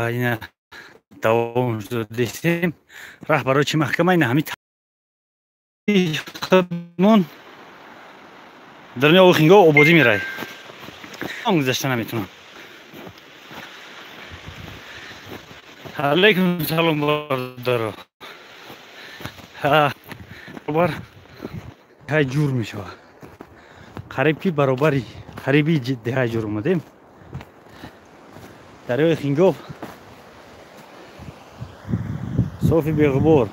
اینا دوام شد دیدیم رهبر چی محکمه اینا همین خودمون در میان اوخینگا آبادی میرای هم گذشته نمیتونم. علیکم سلام بردارو برابر های جور میشه قریب که برابری قریبی جدی های جور اومدیم دریای خینگاب صافی بیغبار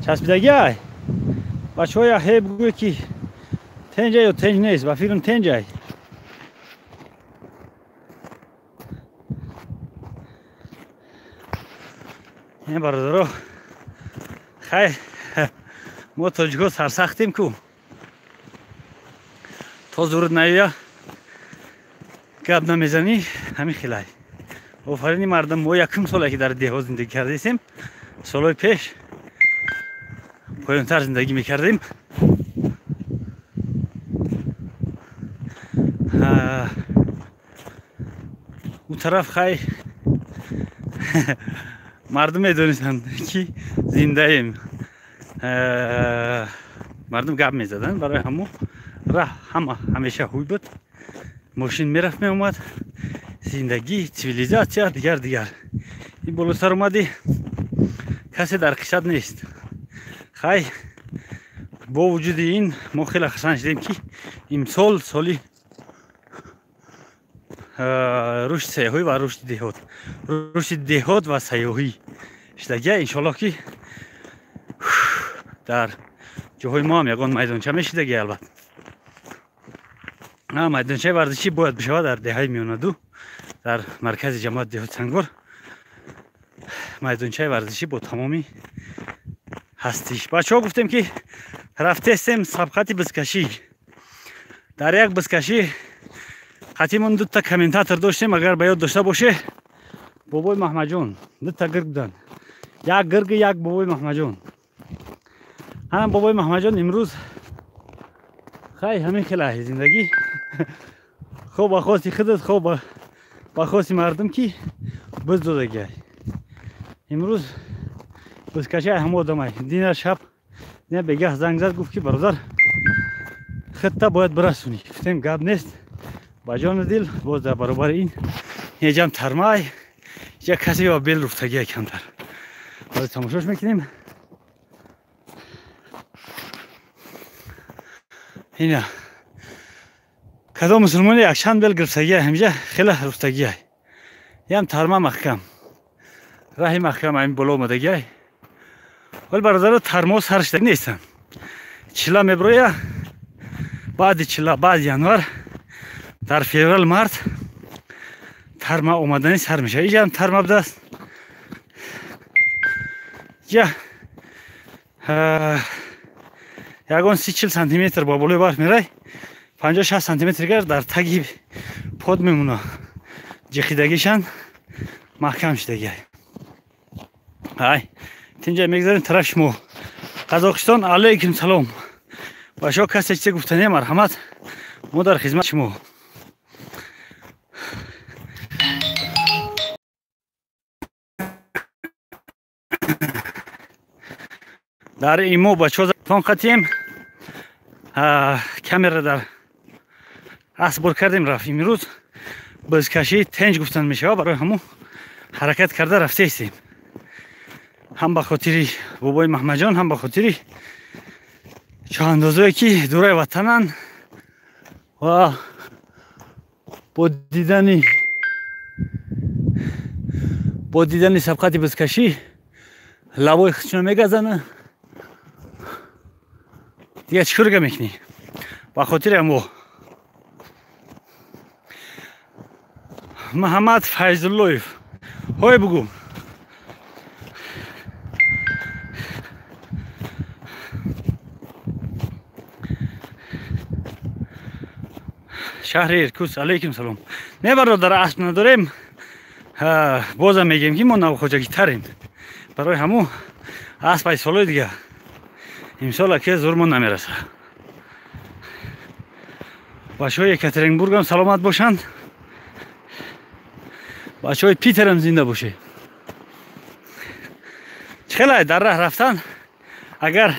چسبیدگی های بچه های هی بگوی که تنجه یا تنج نیست و فیلم تنجه این برادرها خیلی ما تاجیکا سرسختیم کو تا زورت نیا گپ نمیزنی همین خیلی آفرین مردم. ما یکم ساله که در دیها زندگی کردیم سالهای پیش پایانتر زندگی میکردیم. اون طرف خیلی مردم میدونستند که زنده ایم. مردم گپ میزدن برای همون راه همیشه خوب بود. ماشین میرفت میومد زندگی سیویلیزاسیا دیگر این بالا سر اومدی کسی در قصد نیست. خیلی با وجود این ما خیلی خسن شدیم که امسال سالی رشد سیاحی و رشد دهات و سیاحی شدگی انشالله که در جاهای ما هم یکان میدانچه میشدگی. البته میدانچه ورزشی باید بشود در دههای میاندو در مرکز جماعت دهات سنگور میدانچه ورزشی با تمامی هستیش. بچه ها گفتیم که رفتیم سبقت بزکشی در یک بزکشی حتیمون دو تا کامنتاتور داشتیم. اگر به یاد داشته باشه بابای محمد جان دو تا گرگ بودن، یک گرگ یک بابای محمد جان. هم بابای محمد جان امروز خیلی همین خیلی زندگی خوب با خواستی خودت خوب با خواستی مردم که بزدودگی امروز بزکشی همه آدمای دینر شب نه بگه زنگ زد گفت که برادر خطه باید برسونی. گفتیم گپ نیست با جان دل باز در برابر این یه جمع ترمای یک کسی با بیل رفتگی کمتر باید تماشاش میکنیم. اینا کدام مسلمانی یکشان بیل گرفتگی همیشه خیلی رفتگی یه هم ترما محکم راهی محکم این بالا اومدگی ولی برادر ترما سرش نیستن. چلا میبرویه بعد چلا بعد ینوار در فیورال مارت ترما اومدنی سر میشه. اینجا هم ترما بوده است یا یکان 30-40 سانتی متر با بالای برف میره 50-60 سانتی متر گر در تگی پاد میمونه جخیدگیشان محکم شدگی. های اینجا میگذاریم طرف شما قزاقستان. علیکم سلام باشا کسی چه گفتنی مرحمت ما در خدمت شما. در ایمو بچه ها خطیم کامera در اسبور کردیم رفتیم. امروز بزکشی تنج گفتن میشه برای همون حرکت کرده رفته ایستیم. هم به خاطری بابای محمد جان هم به خاطری چاندازایی که دورای وطنن و با دیدنی سبقت بزکشی لبای خودشون میگزنه دیگه چیکار میکنی. با خاطر امو محمد فیض‌اللهیف های بگو شهر ایرکوتسک. علیکم سلام. نه برادر اسب نداریم بازم میگیم که ما نوخوجگی تریم برای همون اسب ای سالای دیگه имсол аке зурмон намераса. бачаҳои Екатеринбургам саломат бошанд. бачаҳои Питерам зинда бошед. чӣ хелай дар раҳ рафтан агар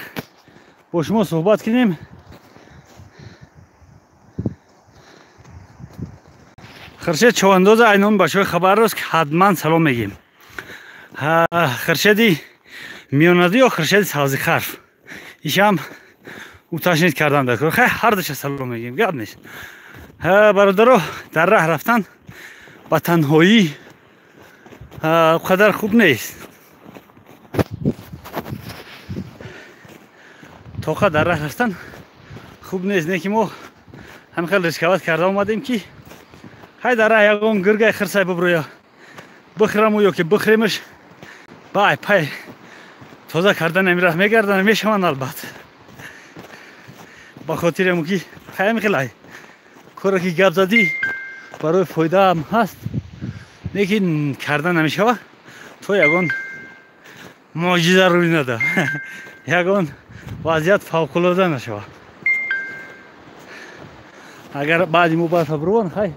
бо шумо суҳбат кунем, хуршед човандоз айнон бачаҳои хабарроз ҳатман салом мегем. хуршеди миёнадӣ ё хуршеди савзихарф ишам уташнид кардан дакор. хай ҳардуша салом мегем, гап нест. бародаро, дар раҳ рафтан ба танҳоӣ қадар хуб нест. тоқа дар раҳ рафтан хуб нест. не ки мо ҳам хел рисковат карда омадем ки хай дар раҳ ягон гиргай хирсай биброя бихӯраму ё ки бихӯремаш бай пай тоза карданами раҳ мегарданд, мешаванд. албатта ба хотири ҳамон ки хай мехелай коре ки гап задӣ барои фоидаам ҳаст, лекин карда намешава то ягон муъҷиза рӯй нада, ягон вазъият фавқулода нашава. агар баъди мо барфа бирован хай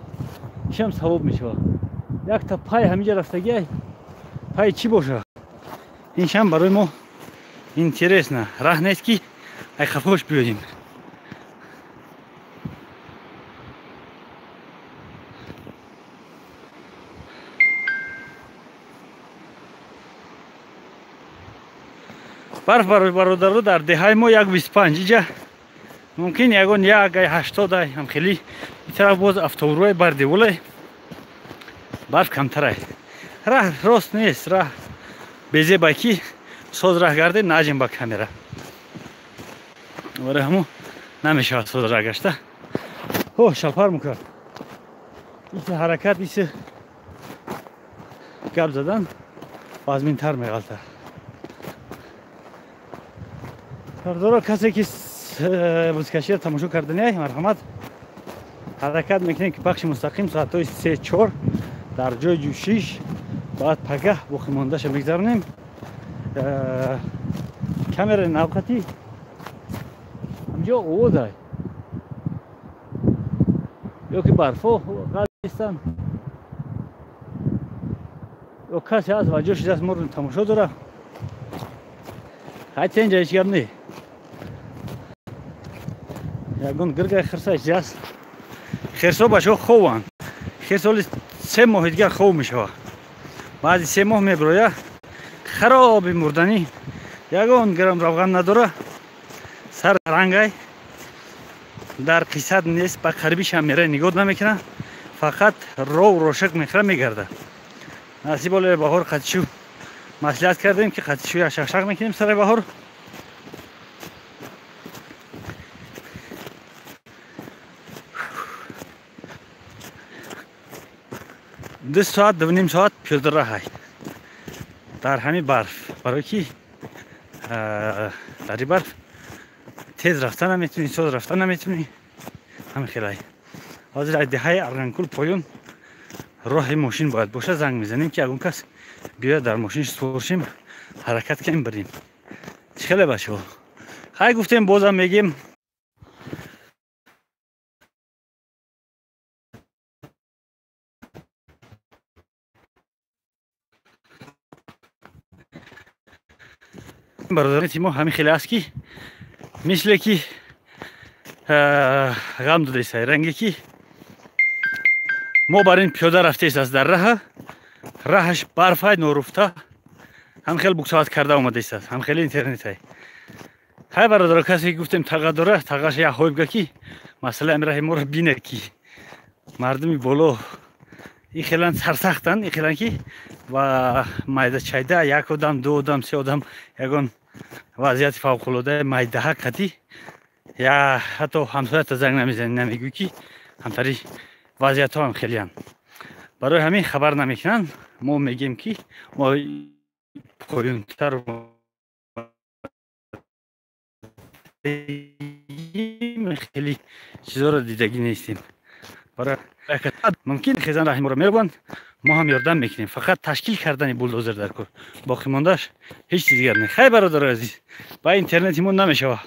ишам савоб мешава. якта пай ҳамиҷа рафтагиай пай чӣ боша, иншам барои мо интересна. раҳ нест ки ай хафош биёдем. барф барои бародаро дар деҳаи мо 1.25 иҷа мумкин ягон 1.80 ҳамхели итараф боз автоурӯи бардеволай барф камтарай. раҳ рост нест, раҳ безебай ки соз раҳ гардед наҷм ба камера. барои ҳамо намешавад соз раҳ гашта. шалпар мукард иси ҳаракат, иси гап задан вазминтар меғалта. бардора касе ки бузкаширо тамошо карданияй, марҳамат. ҳаракат мекунем ки пахши мустақим соатҳои 3-4 дар ҷои ҷӯшиш баъд пагаҳ боқимондаша мегзаронем. камераи навқатӣ ҳамҷо овозай ё ки барфо ғалистан ё касе аст ваҷо шидааст моро тамошо дора. ҳайчи инҷа ҳеҷ гап не. ягон гиргай хирса ҷаст. хирсо бачаҳо хованд. хирсоли 3 моҳи дигар хов мешава. баъди 3 моҳ мебироя хароби мурданӣ, ягон грамм равған надора, сар рангай дар қисат нест, ба қарибишам мерай нигоҳ намекунад, фақат ров рошик мехӯра мегарда. насиб олаи баҳор қатишу маслиҳат кардем ки қатишуя шақшақ мекунем сараи баҳор. 2 соат 2.5 соат пиёдараҳ дар ҳамин барф, барое ки дар ин барф тез рафта наметунӣ, соз рафта наметунӣ. ҳамин хелай ҳозир аз деҳаи Арганкул поён роҳи мошин бояд боша. занг мезанем ки ягон кас биёяд дар мошинаш суворӣ шем, ҳаракат кунем бирем. чӣ хеле бачаҳо, хай гуфтем бозам мегем. бародари мо ҳамин хеле аст ки мисле ки ғам додесай, ранге ки мо бар ин пиёда рафтест дар раҳа, раҳаш барфай норуфта ҳам хел буксоват карда омадест, ҳам хеле интернетай. ҳай бародаро, касе ки гуфтем таға дора, тағаш як ҳой бига ки масъалаи амраҳи моро бина ки мардуми боло ин хелан сарсахтанд, ин хелан ки ва майда чайда як одам, 2 одам, 3 одам ягон вазъияти фавқулодаи майдаҳа кати я ҳатто ҳамсоята занг намезанӣ, намегӯӣ ки ҳамтари вазъиятҳо ҳам хелеянд. барои ҳамин хабар намекунанд. мо мегем ки мо поёнтар хеле чизоро дидагӣ нестем. برای ممکن خیزان رحیم رو میربند ما هم یاردم میکنیم فقط تشکیل کردن بولدوزر در کار باقی موندهش هیچ چیز دیگر نه خیلی برادر عزیز با اینترنتمون نمیشه